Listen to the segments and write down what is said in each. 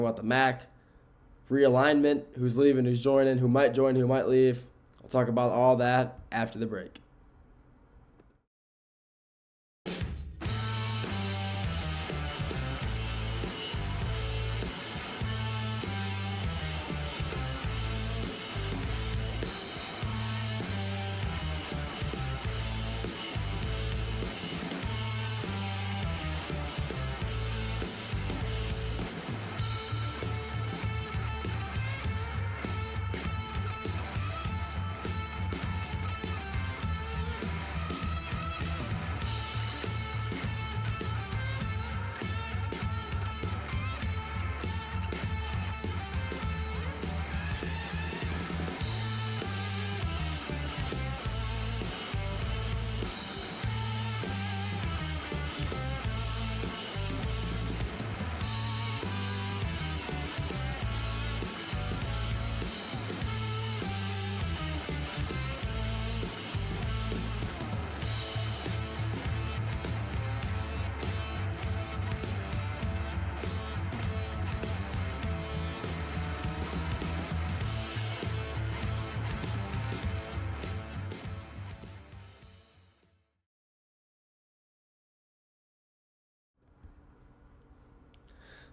about the MAC, realignment, who's leaving, who's joining, who might join, who might leave. I'll talk about all that after the break.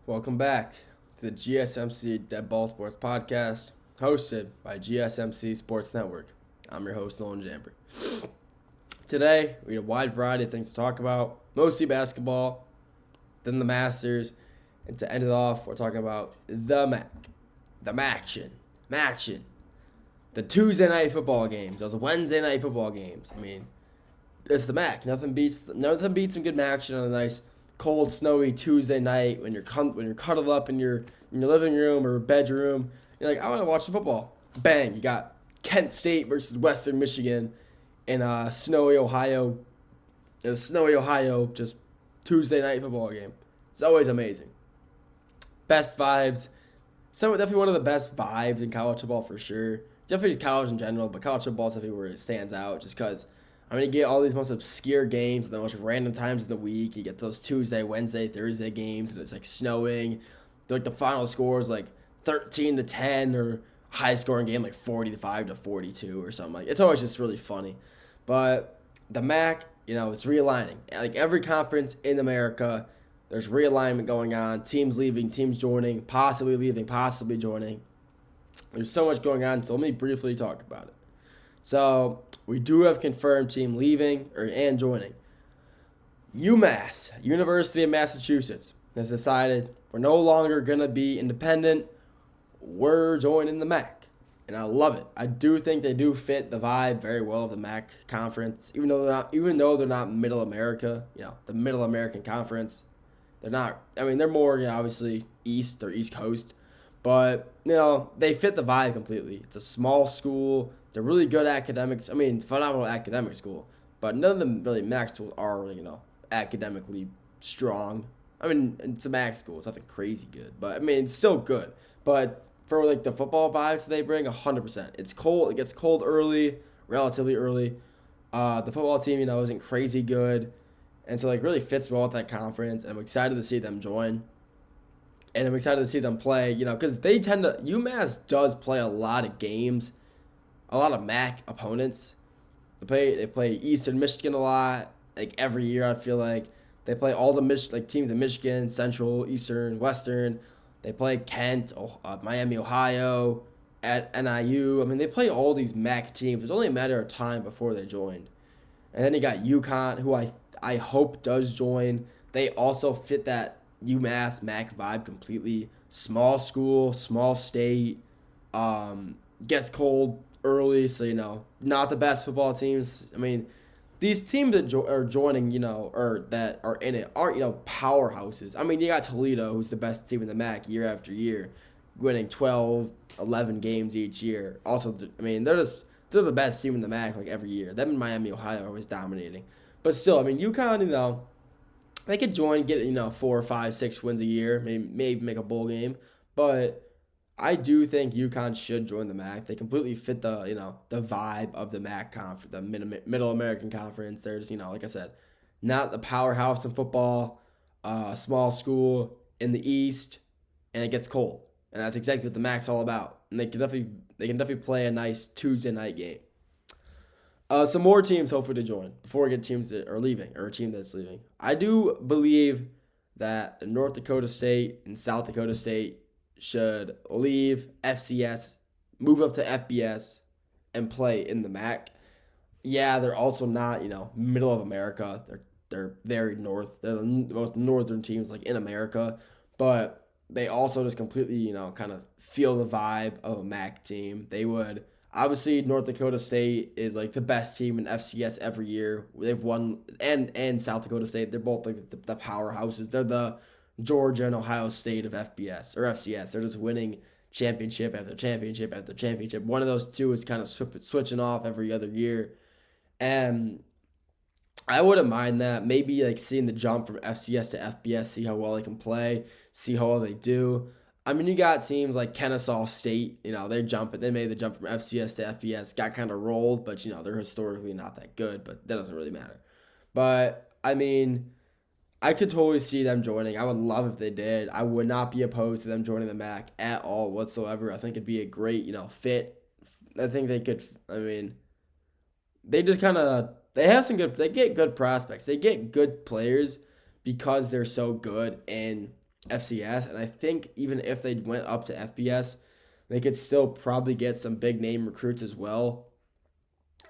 Welcome back to the GSMC Dead Ball Sports Podcast, hosted by GSMC Sports Network. I'm your host, Nolan Jambry. Today, we have a wide variety of things to talk about, mostly basketball, then the Masters, and to end it off, we're talking about the MACtion, the Tuesday night football games, those Wednesday night football games. I mean, it's the MAC. Nothing beats some good MACtion on a nice cold, snowy Tuesday night when you're cuddled up in your living room or bedroom. You're like, I want to watch some football. Bang! You got Kent State versus Western Michigan in snowy Ohio. Just Tuesday night football game. It's always amazing. Best vibes. Definitely one of the best vibes in college football for sure. Definitely college in general, but college football is definitely where it stands out just because. You get all these most obscure games at the most random times of the week. You get those Tuesday, Wednesday, Thursday games, and it's like snowing. The final score is like 13-10 or high scoring game like 45-42 or something. It's always just really funny. But the MAC, it's realigning. Like every conference in America, there's realignment going on. Teams leaving, teams joining, possibly leaving, possibly joining. There's so much going on, so let me briefly talk about it. So we do have confirmed team leaving and joining. UMass, University of Massachusetts, has decided we're no longer going to be independent. We're joining the MAC. And I love it. I do think they do fit the vibe very well of the MAC conference, even though they're not Middle America, the Middle American Conference. They're not, they're more, obviously East or East Coast. But, they fit the vibe completely. It's a small school. It's a really good academics. Phenomenal academic school. But none of the really MAC schools are, academically strong. It's a MAC school. It's nothing crazy good. But, it's still good. But for, the football vibes they bring, 100%. It's cold. It gets cold early, relatively early. The football team, isn't crazy good. And so, really fits well with that conference. And I'm excited to see them join. And I'm excited to see them play, because UMass does play a lot of games, a lot of MAC opponents. They play Eastern Michigan a lot, every year I feel like. They play all the teams in Michigan, Central, Eastern, Western. They play Kent, Miami, Ohio, at NIU. They play all these MAC teams. It's only a matter of time before they joined. And then you got UConn, who I hope does join. They also fit that UMass MAC vibe completely. Small school, small state, gets cold early, so not the best football teams. These teams that are joining, or that are in it aren't powerhouses. You got Toledo, who's the best team in the MAC year after year, winning 12, 11 games each year. Also, they're the best team in the MAC every year. Them and Miami, Ohio are always dominating. But still, UConn, they could join, get 4, 5, 6 wins a year, maybe make a bowl game. But I do think UConn should join the MAC. They completely fit the the vibe of the MAC conference, the Middle American Conference. There's like I said, not the powerhouse in football, small school in the East, and it gets cold. And that's exactly what the MAC's all about. And they can definitely play a nice Tuesday night game. Some more teams hopefully to join before we get teams that are leaving or a team that's leaving. I do believe that North Dakota State and South Dakota State should leave FCS, move up to FBS, and play in the MAC. Yeah, they're also not, middle of America. They're very north. They're the most northern teams like in America, but they also just completely, kind of feel the vibe of a MAC team. They would obviously North Dakota State is like the best team in FCS every year. They've won and South Dakota State. They're both like the powerhouses. They're the Georgia and Ohio State of FBS or FCS. They're just winning championship after championship after championship. One of those two is kind of switching off every other year. And I wouldn't mind that. Maybe like seeing the jump from FCS to FBS, see how well they can play, see how well they do. I mean, you got teams like Kennesaw State, they made the jump from FCS to FBS, got kind of rolled, but, they're historically not that good, but that doesn't really matter. But, I mean, I could totally see them joining. I would love if they did. I would not be opposed to them joining the MAC at all whatsoever. I think it'd be a great, fit. I think they could, they just they get good prospects. They get good players because they're so good in FCS. And I think even if they went up to FBS, they could still probably get some big name recruits as well.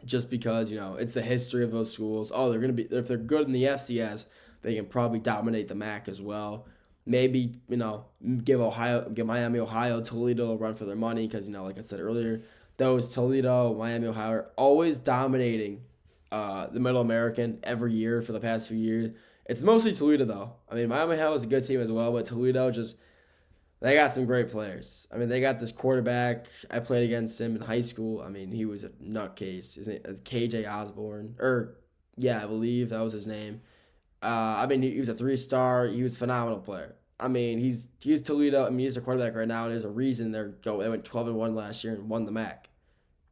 Just because, it's the history of those schools. Oh, they're going to be, if they're good in the FCS, they can probably dominate the MAC as well. Maybe, give Miami, Ohio, Toledo a run for their money because, like I said earlier, those Toledo, Miami, Ohio are always dominating the Middle American every year for the past few years. It's mostly Toledo, though. I mean, Miami, Ohio is a good team as well, but Toledo they got some great players. I mean, they got this quarterback. I played against him in high school. I mean, he was a nutcase. His name is KJ Osborne. I believe that was his name. He was a 3-star. He was a phenomenal player. I mean, he's Toledo. I mean, he's a quarterback right now. And there's a reason they went 12-1 last year and won the MAC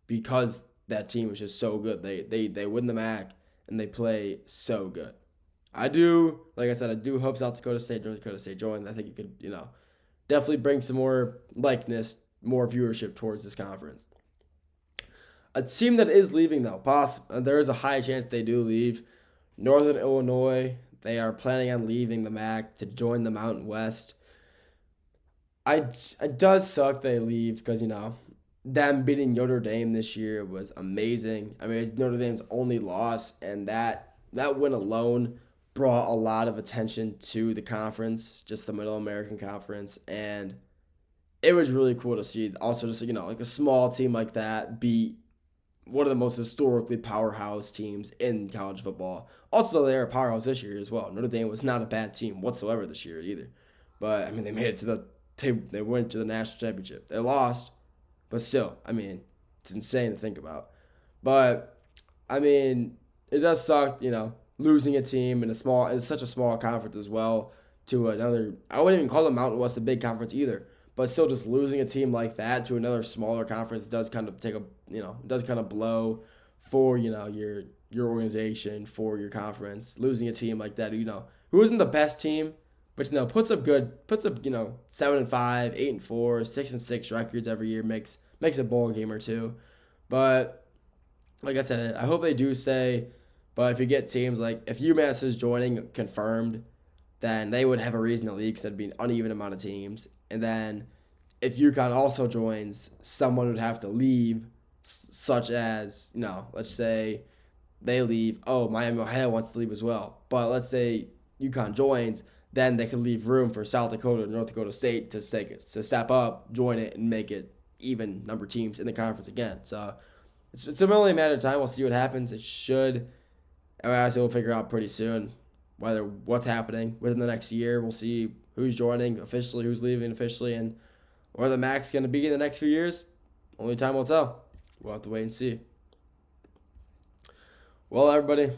because that team was just so good. They win the MAC and they play so good. I do hope South Dakota State, North Dakota State join. I think it could, definitely bring some more likeness, more viewership towards this conference. A team that is leaving, though, there is a high chance they do leave. Northern Illinois, they are planning on leaving the MAC to join the Mountain West. It does suck they leave because, them beating Notre Dame this year was amazing. I mean, it's Notre Dame's only loss, and that win alone brought a lot of attention to the conference, just the Middle American Conference, and it was really cool to see. Also, just like a small team like that beat one of the most historically powerhouse teams in college football. Also, they're a powerhouse this year as well. Notre Dame was not a bad team whatsoever this year either, but I mean they made it they went to the national championship. They lost, but still, I mean it's insane to think about. But I mean it does suck, losing a team in such a small conference as well to another. I wouldn't even call the Mountain West a big conference either, but still just losing a team like that to another smaller conference does kind of blow for your organization, for your conference. Losing a team like that, who isn't the best team, but puts up 7-5, 8-4, 6-6 records every year, makes a bowl game or two. But like I said, I hope they do stay. But if you get teams like, if UMass is joining confirmed, then they would have a reason to leave because that'd be an uneven amount of teams. And then if UConn also joins, someone would have to leave, such as, let's say they leave. Oh, Miami, Ohio wants to leave as well. But let's say UConn joins, then they could leave room for South Dakota and North Dakota State to step up, join it, and make it even number teams in the conference again. So it's only a matter of time. We'll see what happens. It should. Obviously, we'll figure out pretty soon what's happening within the next year. We'll see who's joining officially, who's leaving officially, and where the MAC's going to be in the next few years. Only time will tell. We'll have to wait and see. Well, everybody,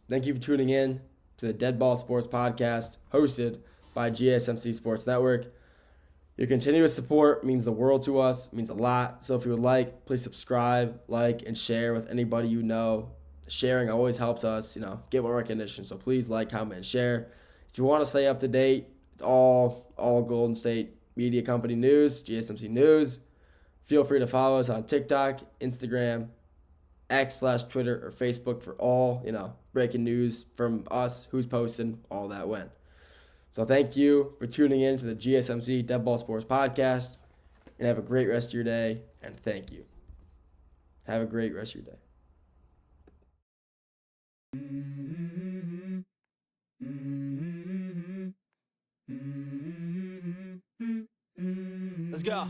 thank you for tuning in to the Dead Ball Sports Podcast hosted by GSMC Sports Network. Your continuous support means the world to us, means a lot. So if you would like, please subscribe, like, and share with anybody you know. Sharing always helps us, get more recognition. So please like, comment, and share. If you want to stay up to date, it's all Golden State Media Company News, GSMC News. Feel free to follow us on TikTok, Instagram, X/Twitter, or Facebook for all, breaking news from us, who's posting, all that when. So thank you for tuning in to the GSMC Dead Ball Sports Podcast, and have a great rest of your day, and thank you. Have a great rest of your day. Let's go.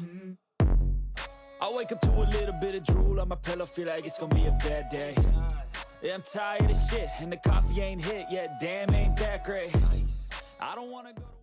I wake up to a little bit of drool on my pillow, feel like it's gonna be a bad day. Yeah, I'm tired of shit, and the coffee ain't hit yet, damn, ain't that great. I don't wanna go to